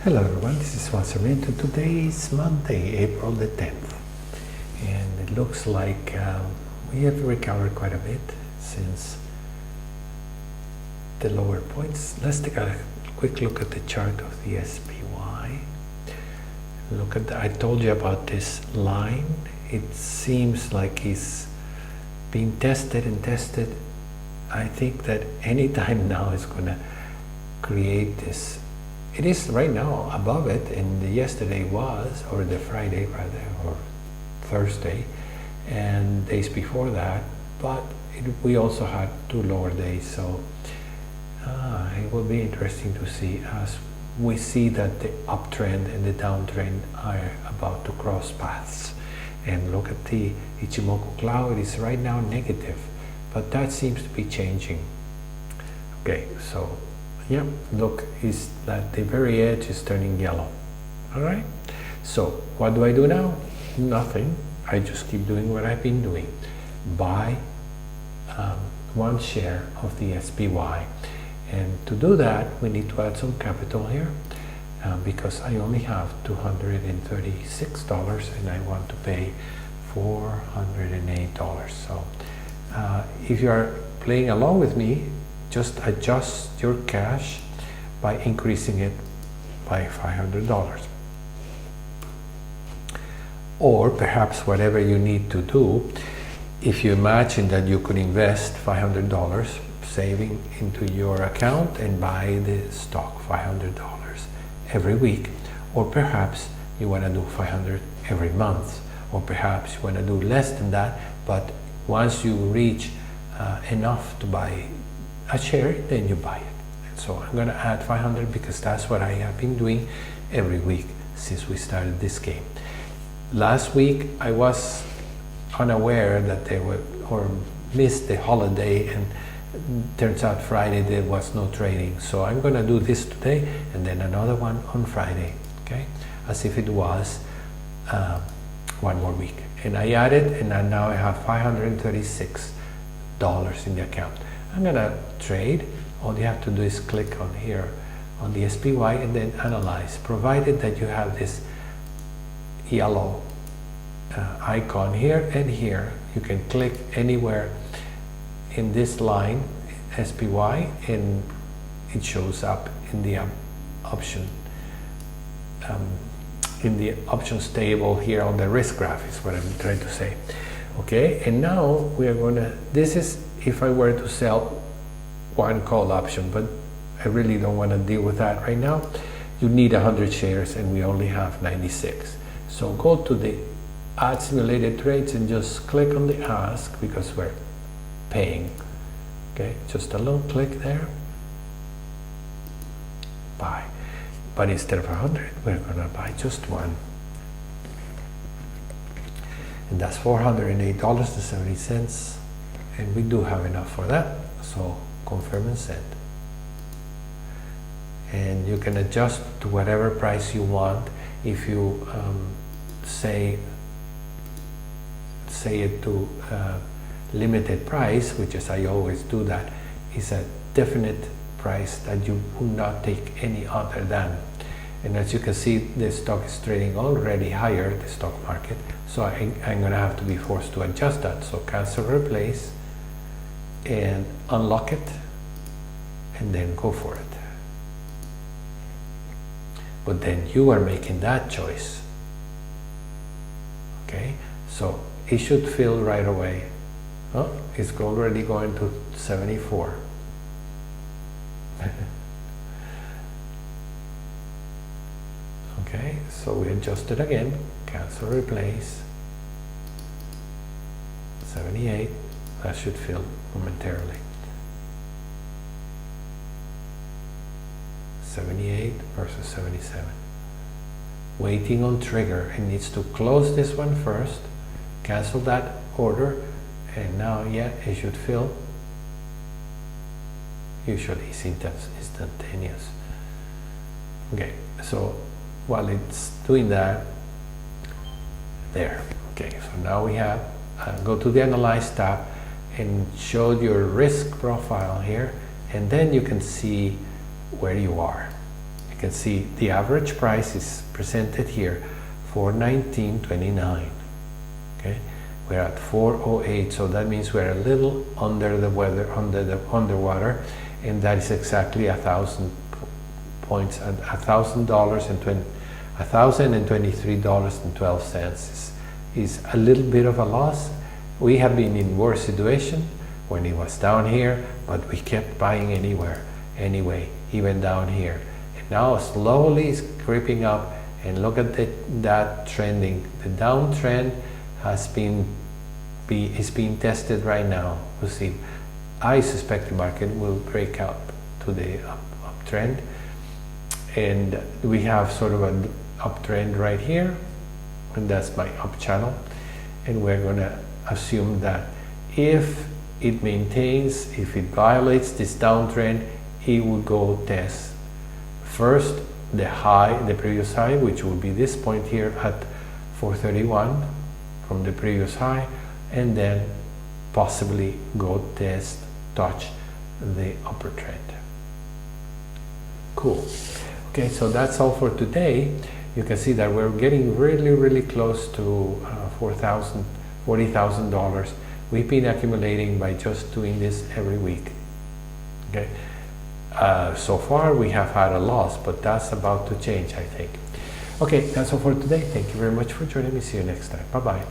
Hello everyone, this is SPY97 and today is Monday, April the 10th, and it looks like we have recovered quite a bit since the lower points. Let's take a quick look at the chart of the SPY. Look at I told you about this line. It seems like it's being tested and tested. I think that any time now is going to create this. It is right now above it, and yesterday was, or the Friday rather, or Thursday, and days before that, but we also had two lower days, so it will be interesting to see as we see that the uptrend and the downtrend are about to cross paths. And look at the Ichimoku cloud, it's right now negative, but that seems to be changing. Okay, so yeah, look, is that the very edge is turning yellow. All right, so what do I do now? Nothing. I just keep doing what I've been doing. Buy one share of the SPY, and to do that we need to add some capital here because I only have $236 and I want to pay $408. So if you are playing along with me, just adjust your cash by increasing it by $500. Or perhaps whatever you need to do, if you imagine that you could invest $500 saving into your account and buy the stock $500 every week, or perhaps you want to do 500 every month, or perhaps you want to do less than that, but once you reach enough to buy a share, then you buy it. And so I'm going to add 500 because that's what I have been doing every week since we started this game. Last week I was unaware that they were, or missed the holiday, and turns out Friday there was no trading. So I'm going to do this today and then another one on Friday, okay, as if it was one more week. And I added, and now I have $536 in the account. I'm gonna trade. All you have to do is click on here on the SPY and then analyze, provided that you have this yellow icon here and here. You can click anywhere in this line SPY and it shows up in the options table here on the risk graph is what I'm trying to say. Okay, and now we are going to, this is if I were to sell one call option, but I really don't want to deal with that right now. You need 100 shares and we only have 96. So go to the add simulated trades and just click on the ask because we're paying. Okay, just a little click there, buy. But instead of 100, we're going to buy just one. And that's $408.70. And we do have enough for that, so confirm and send. And you can adjust to whatever price you want. If you say it to limited price, which is I always do, that is a definite price that you would not take any other than. And as you can see, the stock is trading already higher, the stock market, so I'm going to have to be forced to adjust that. So cancel, replace, and unlock it, and then go for it. But then you are making that choice. Okay, so it should fill right away. Oh, it's already going to 74. Okay, so we adjust it again, cancel, replace, 78, that should fill momentarily. 78 versus 77. Waiting on trigger, it needs to close this one first, cancel that order, and now, yeah, it should fill. Usually it's instantaneous. Okay, so while it's doing that, there. Okay, so now we have, go to the Analyze tab and show your risk profile here, and then you can see where you are. can see the average price is presented here, 419.29. Okay, we're at 408, so that means we're a little under the weather, underwater, and that is exactly 1,000 points, $1,023.12 is a little bit of a loss. We have been in worse situation when it was down here, but we kept buying anyway, even down here. And now slowly it's creeping up, and look at that trending. The downtrend has is being tested right now. We'll see. I suspect the market will break out to the uptrend, and we have sort of an uptrend right here, and that's my up channel, and we're going to assume that if it maintains, if it violates this downtrend, it will go test first the high, the previous high, which will be this point here at 431 from the previous high, and then possibly go touch the upper trend. Cool. Okay, so that's all for today. You can see that we're getting really close to $40,000. We've been accumulating by just doing this every week. Okay. So far we have had a loss, but that's about to change, I think. Okay, that's all for today. Thank you very much for joining me. See you next time. Bye-bye.